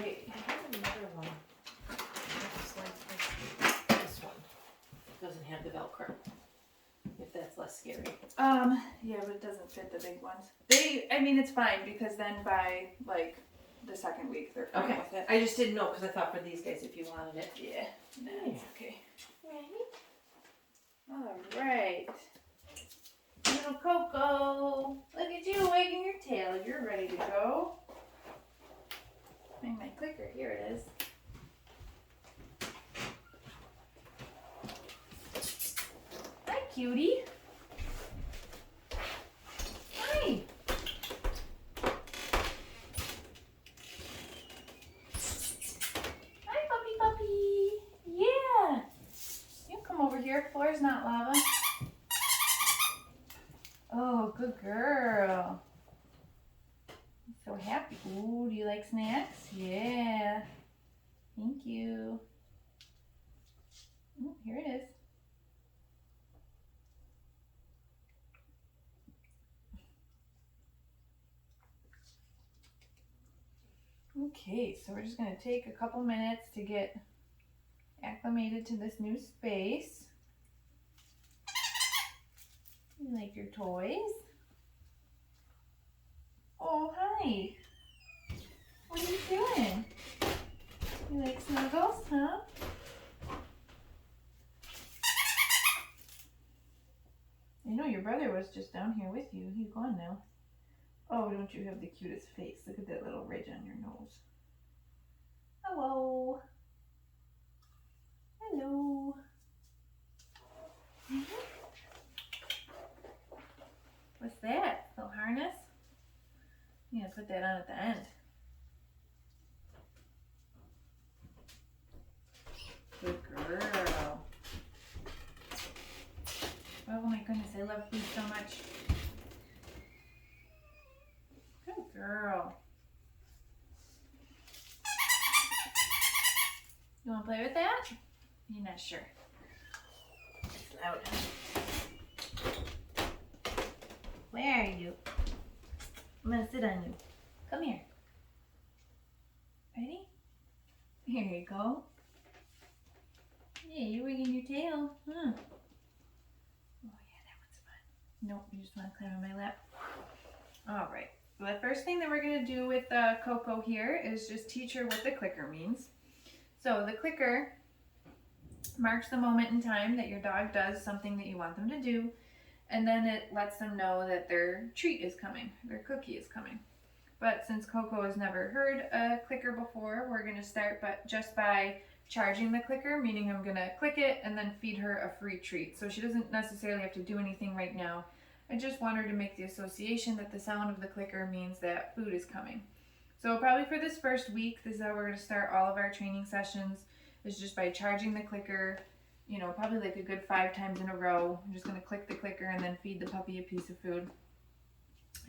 Wait, I have another one. It's like this one. Doesn't have the Velcro. If that's less scary. Yeah, but it doesn't fit the big ones. I mean, it's fine because then by like the second week they're fine with it. I just didn't know because I thought for these guys if you wanted it. Yeah, no, it's okay. Ready? All right. Little Coco, look at you wagging your tail. You're ready to go. Find my clicker. Here it is. Hi, cutie. Hi. Hi, puppy. Yeah. You come over here. Floor's not lava. Oh, good girl. I'm so happy. Ooh, do you like snacks? Yeah. Thank you. Ooh, here it is. Okay, so we're just going to take a couple minutes to get acclimated to this new space. You like your toys? Oh, hi. What are you doing? You like snuggles, huh? I know your brother was just down here with you. He's gone now. Oh, don't you have the cutest face? Look at that little ridge on your nose. Hello. Hello. What's that? Little harness? You gotta put that on at the end. Good girl. Oh my goodness, I love food so much. Good girl. You want to play with that? You're not sure. It's loud. Where are you? I'm going to sit on you. Come here. Ready? Here you go. Yeah, you're wigging your tail. Huh? Oh yeah, that one's fun. Nope, you just want to climb on my lap. All right. Well, the first thing that we're going to do with Coco here is just teach her what the clicker means. So the clicker marks the moment in time that your dog does something that you want them to do, and then it lets them know that their treat is coming, their cookie is coming. But since Coco has never heard a clicker before, we're going to start just by charging the clicker, meaning I'm going to click it and then feed her a free treat. So she doesn't necessarily have to do anything right now. I just want her to make the association that the sound of the clicker means that food is coming. So probably for this first week, this is how we're going to start all of our training sessions, is just by charging the clicker, you know, probably like a good 5 times in a row. I'm just going to click the clicker and then feed the puppy a piece of food.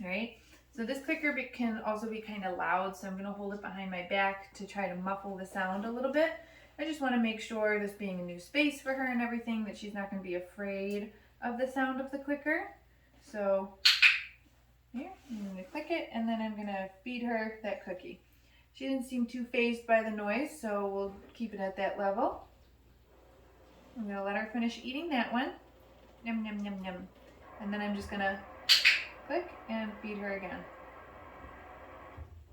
All right. So this clicker can also be kind of loud, so I'm going to hold it behind my back to try to muffle the sound a little bit. I just want to make sure, this being a new space for her and everything, that she's not going to be afraid of the sound of the clicker. So here, I'm going to click it, and then I'm going to feed her that cookie. She didn't seem too fazed by the noise, so we'll keep it at that level. I'm going to let her finish eating that one. Yum, yum, yum, yum. And then I'm just going to click and feed her again.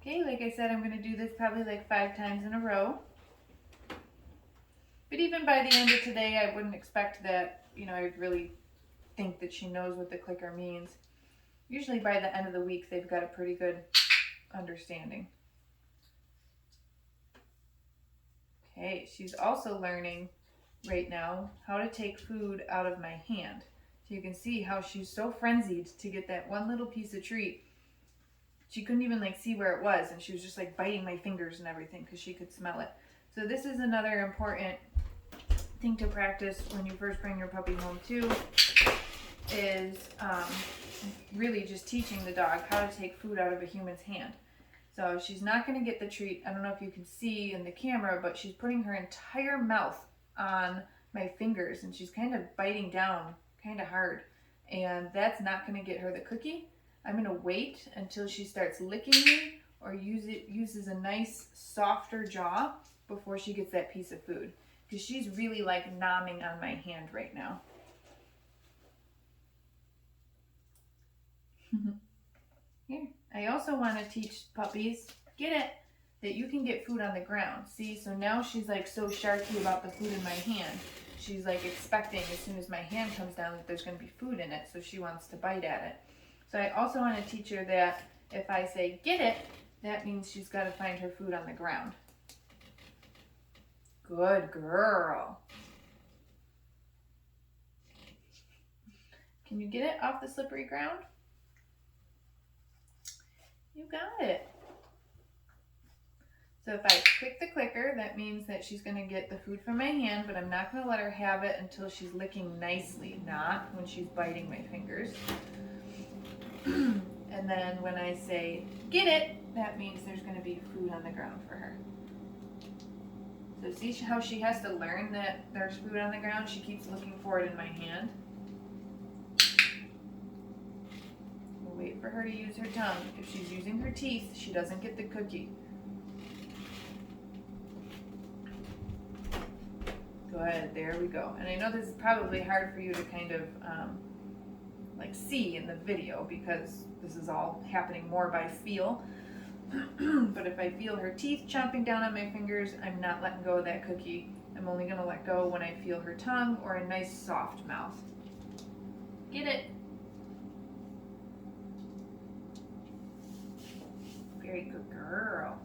Okay, like I said, I'm going to do this probably like 5 times in a row. But even by the end of today, I wouldn't expect that, you know, I'd really think that she knows what the clicker means. Usually by the end of the week, they've got a pretty good understanding. Okay, she's also learning right now how to take food out of my hand. So you can see how she's so frenzied to get that one little piece of treat. She couldn't even like see where it was, and she was just like biting my fingers and everything because she could smell it. So this is another important thing to practice when you first bring your puppy home too, is really just teaching the dog how to take food out of a human's hand. So she's not going to get the treat. I don't know if you can see in the camera, but she's putting her entire mouth on my fingers, and she's kind of biting down kind of hard, and that's not going to get her the cookie. I'm going to wait until she starts licking me or uses a nice softer jaw before she gets that piece of food, because she's really like nomming on my hand right now. Here, I also want to teach puppies, get it, that you can get food on the ground. See, so now she's like so sharky about the food in my hand. She's like expecting as soon as my hand comes down that there's going to be food in it, so she wants to bite at it. So I also want to teach her that if I say get it, that means she's got to find her food on the ground. Good girl. Can you get it off the slippery ground? You got it. So if I click the clicker, that means that she's going to get the food from my hand, but I'm not going to let her have it until she's licking nicely, not when she's biting my fingers. And then when I say, get it, that means there's going to be food on the ground for her. So see how she has to learn that there's food on the ground? She keeps looking for it in my hand. We'll wait for her to use her tongue. If she's using her teeth, she doesn't get the cookie. Good, there we go. And I know this is probably hard for you to kind of like see in the video because this is all happening more by feel. But if I feel her teeth chomping down on my fingers, I'm not letting go of that cookie. I'm only going to let go when I feel her tongue or a nice soft mouth. Get it? Very good girl.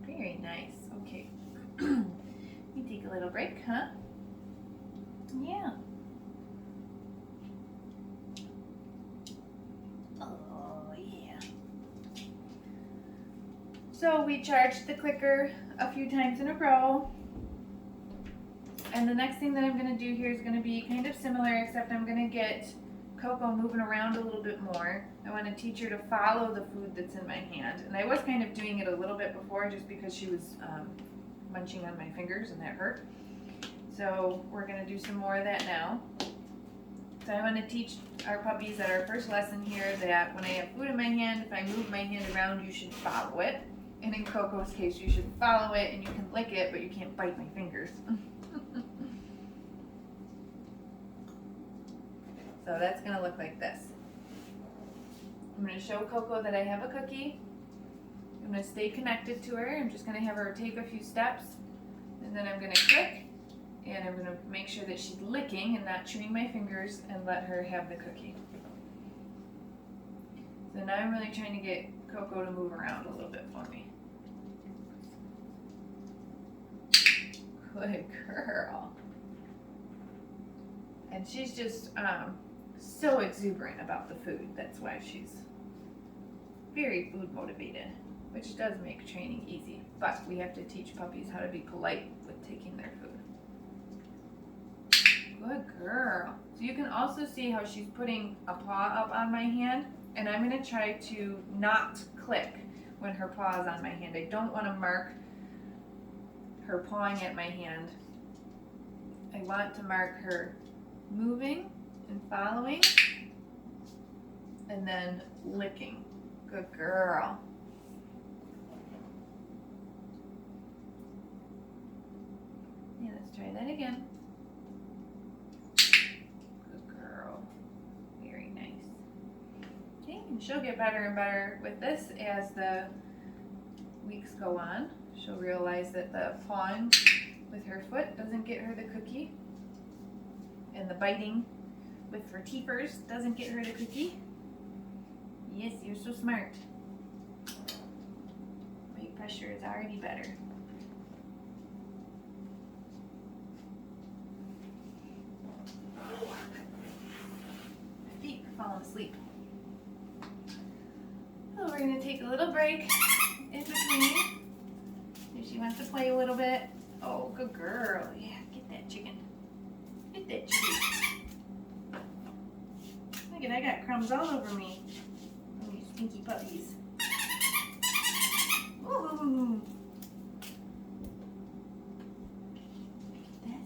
Very nice. Okay. You take a little break, huh? Yeah. Oh, yeah. So we charged the clicker a few times in a row. And the next thing that I'm going to do here is going to be kind of similar, except I'm going to get Coco moving around a little bit more. I want to teach her to follow the food that's in my hand. And I was kind of doing it a little bit before just because she was munching on my fingers and that hurt. So we're going to do some more of that now. So I want to teach our puppies at our first lesson here that when I have food in my hand, if I move my hand around, you should follow it. And in Coco's case, you should follow it and you can lick it, but you can't bite my fingers. So that's going to look like this. I'm going to show Coco that I have a cookie. I'm going to stay connected to her. I'm just going to have her take a few steps. And then I'm going to click. And I'm going to make sure that she's licking and not chewing my fingers and let her have the cookie. So now I'm really trying to get Coco to move around a little bit for me. Good girl. And she's just so exuberant about the food. That's why she's very food motivated, which does make training easy. But we have to teach puppies how to be polite with taking their food. Good girl. So you can also see how she's putting a paw up on my hand, and I'm going to try to not click when her paw is on my hand. I don't want to mark her pawing at my hand. I want to mark her moving and following and then licking. Good girl. Yeah, let's try that again. Good girl. Very nice. Okay, and she'll get better and better with this as the weeks go on. She'll realize that the pawing with her foot doesn't get her the cookie, and the biting with her teepers doesn't get her the cookie. Yes, you're so smart. Weight pressure is already better. My feet are falling asleep. So we're going to take a little break in between. If she wants to play a little bit. Oh, good girl. Yeah, get that chicken. Get that chicken. Look at, I got crumbs all over me. Oh, you stinky puppies. Ooh. Look at this.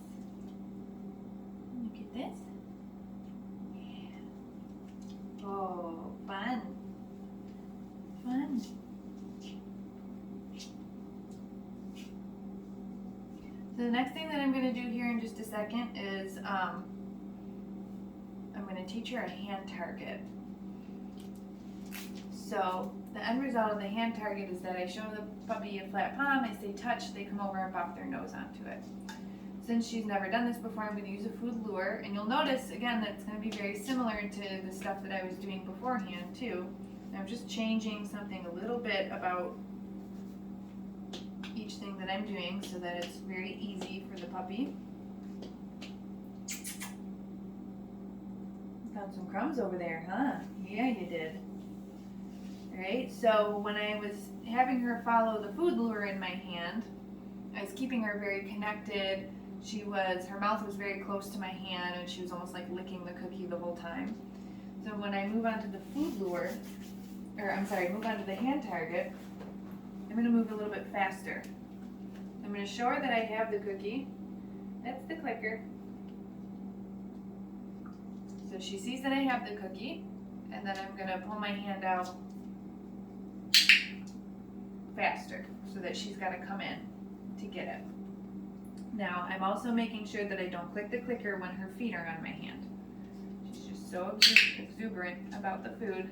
Look at this. Yeah. Oh, So the next thing that I'm going to do here in just a second is I'm going to teach her a hand target. So the end result of the hand target is that I show the puppy a flat palm, I say touch, they come over and pop their nose onto it. Since she's never done this before, I'm going to use a food lure, and you'll notice again that it's going to be very similar to the stuff that I was doing beforehand too. And I'm just changing something a little bit about each thing that I'm doing so that it's very easy for the puppy. Found some crumbs over there, huh? Yeah, you did. Alright, so when I was having her follow the food lure in my hand, I was keeping her very connected. Her mouth was very close to my hand, and she was almost like licking the cookie the whole time. So when I move on to the food lure, move on to the hand target, I'm going to move a little bit faster. I'm going to show her that I have the cookie. That's the clicker. So she sees that I have the cookie, and then I'm going to pull my hand out faster so that she's got to come in to get it. Now, I'm also making sure that I don't click the clicker when her feet are on my hand. She's just so exuberant about the food.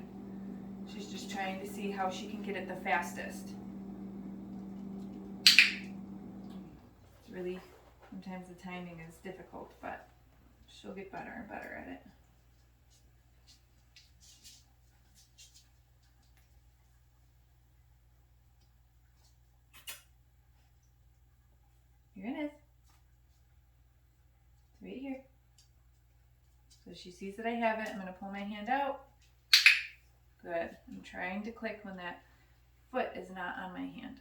She's just trying to see how she can get it the fastest. It's really, sometimes the timing is difficult, but she'll get better and better at it. Here it is. It's right here. So she sees that I have it. I'm going to pull my hand out. Good. I'm trying to click when that foot is not on my hand.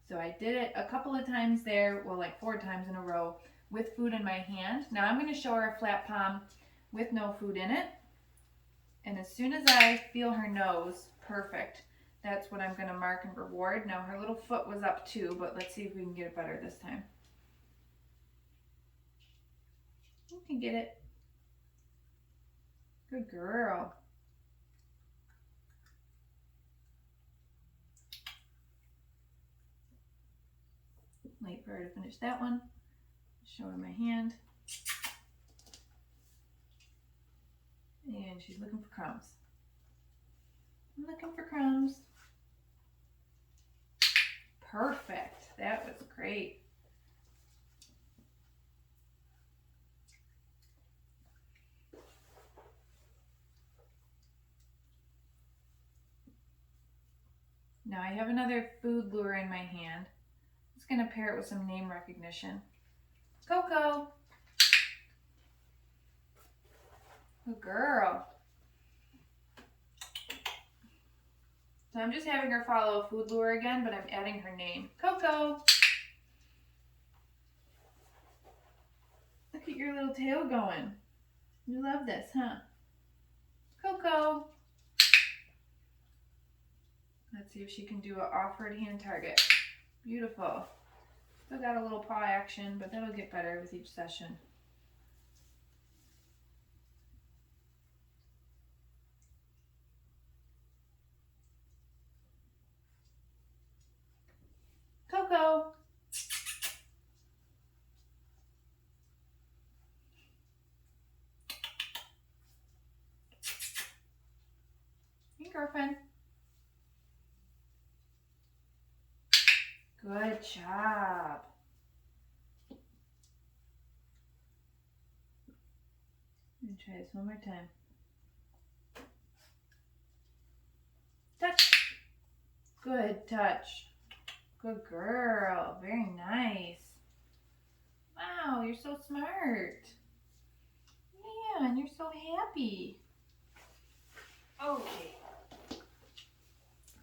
So I did it a couple of times there, well, like 4 times in a row with food in my hand. Now I'm going to show her a flat palm with no food in it. And as soon as I feel her nose, perfect, that's what I'm going to mark and reward. Now her little foot was up too, but let's see if we can get it better this time. You can get it. Good girl. Wait for her to finish that one. Show her my hand. And she's looking for crumbs. I'm looking for crumbs. Perfect. That was great. Now I have another food lure in my hand. I'm just going to pair it with some name recognition. Coco. Good girl. So I'm just having her follow a food lure again, but I'm adding her name. Coco. Look at your little tail going. You love this, huh? Coco. Let's see if she can do an offered hand target. Beautiful. Still got a little paw action, but that'll get better with each session. Coco. Hey, girlfriend. Good job. Let me try this one more time. Touch. Good touch. Good girl. Very nice. Wow, you're so smart. Man, you're so happy. Okay.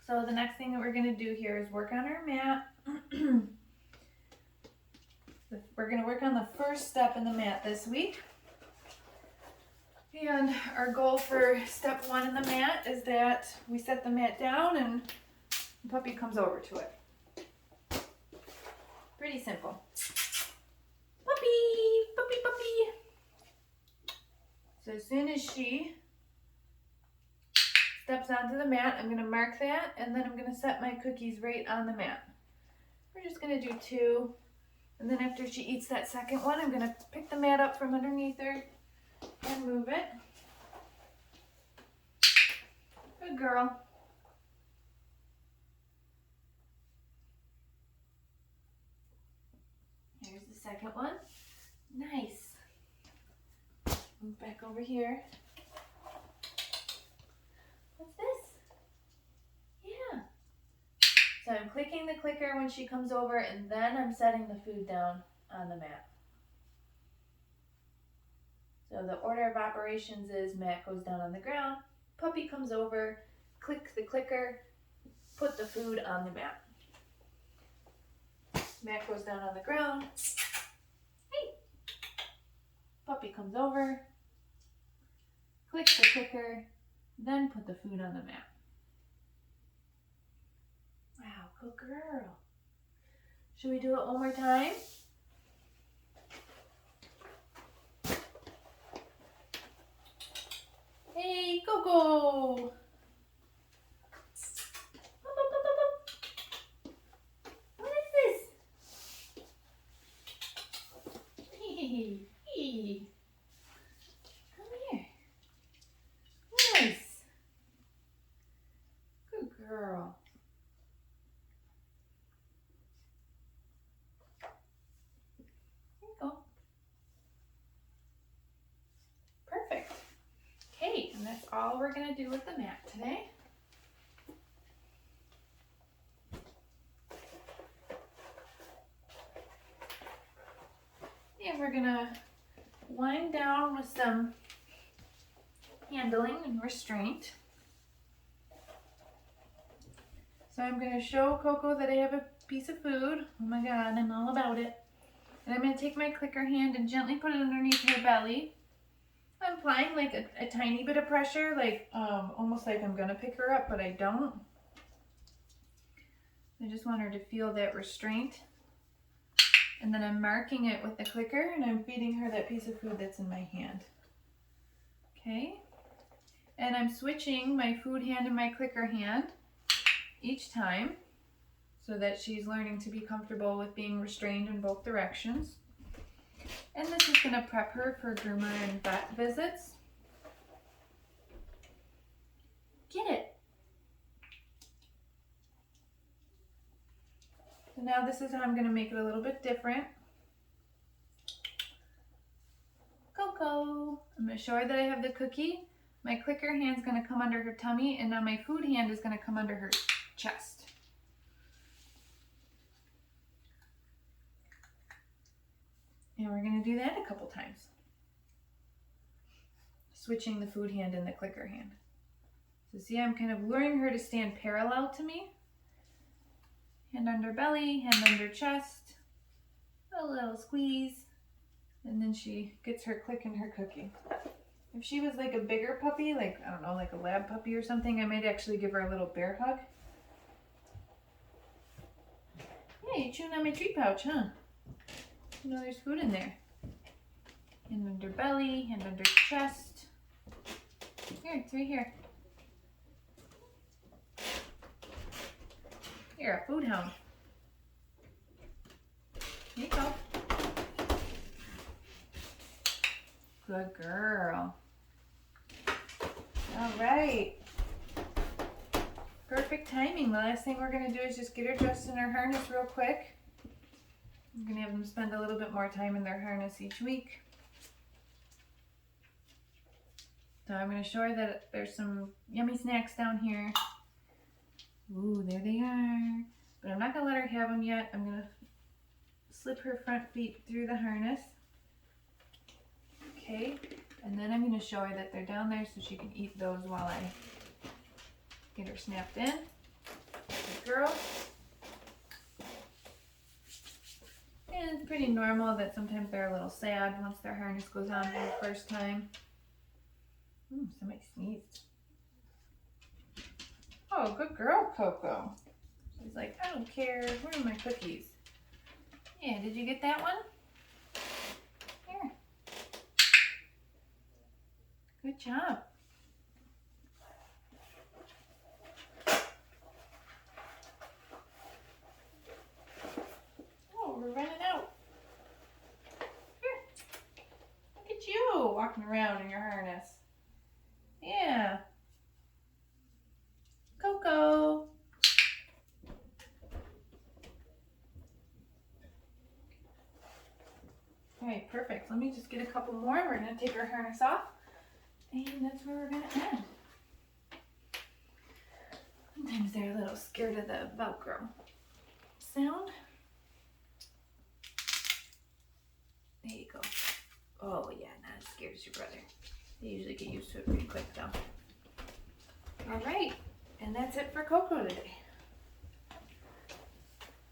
So the next thing that we're going to do here is work on our mat. We're going to work on the first step in the mat this week. And our goal for step 1 in the mat is that we set the mat down and the puppy comes over to it. Pretty simple. Puppy, puppy, puppy. So as soon as she steps onto the mat. I'm going to mark that, and then I'm going to set my cookies right on the mat. We're just going to do 2. And then after she eats that second one, I'm going to pick the mat up from underneath her and move it. Good girl. Here's the second one. Nice. Move back over here. What's this? Yeah. So I'm clicking the clicker when she comes over, and then I'm setting the food down on the mat. So the order of operations is mat goes down on the ground, puppy comes over, click the clicker, put the food on the mat. Mat goes down on the ground. Hey! Puppy comes over, click the clicker, then put the food on the mat. Wow, good girl. Should we do it one more time? Hey, Coco! What is this? Hey, hey. Come here. Nice. Good girl. There you go. Perfect. Okay, and that's all we're going to do with the mat today. And we're going to wind down with some handling and restraint. So I'm going to show Coco that I have a piece of food. Oh my God, I'm all about it. And I'm going to take my clicker hand and gently put it underneath her belly. I'm applying like a tiny bit of pressure, like almost like I'm going to pick her up, but I don't. I just want her to feel that restraint. And then I'm marking it with the clicker, and I'm feeding her that piece of food that's in my hand. Okay? And I'm switching my food hand and my clicker hand each time so that she's learning to be comfortable with being restrained in both directions. And this is going to prep her for groomer and vet visits. Get it. So now this is how I'm going to make it a little bit different. Coco. I'm going to show her that I have the cookie. My clicker hand's going to come under her tummy, and now my food hand is going to come under her chest. And we're going to do that a couple times. Switching the food hand and the clicker hand. So see, I'm kind of luring her to stand parallel to me. Hand under belly, hand under chest. A little squeeze. And then she gets her click and her cookie. If she was like a bigger puppy, like, I don't know, like a lab puppy or something, I might actually give her a little bear hug. Yeah, you're chewing on my treat pouch, huh? You know there's food in there. Hand under belly, hand under chest. Here, it's right here. You're a food hound. Here you go. Good girl. All right. Perfect timing. The last thing we're going to do is just get her dressed in her harness real quick. I'm going to have them spend a little bit more time in their harness each week. So I'm going to show her that there's some yummy snacks down here. Ooh, there they are. But I'm not going to let her have them yet. I'm going to slip her front feet through the harness. Okay, and then I'm going to show her that they're down there so she can eat those while I get her snapped in. Good girl. And it's pretty normal that sometimes they're a little sad once their harness goes on for the first time. Ooh, somebody sneezed. Oh, good girl, Coco. She's like, I don't care. Where are my cookies? Yeah, did you get that one? Here. Good job. walking around in your harness. Yeah. Coco. Alright, perfect. Let me just get a couple more. We're going to take our harness off. And that's where we're going to end. Sometimes they're a little scared of the Velcro sound. There you go. Oh yeah, not as scared as your brother. They usually get used to it pretty quick though. Alright, and that's it for Coco today.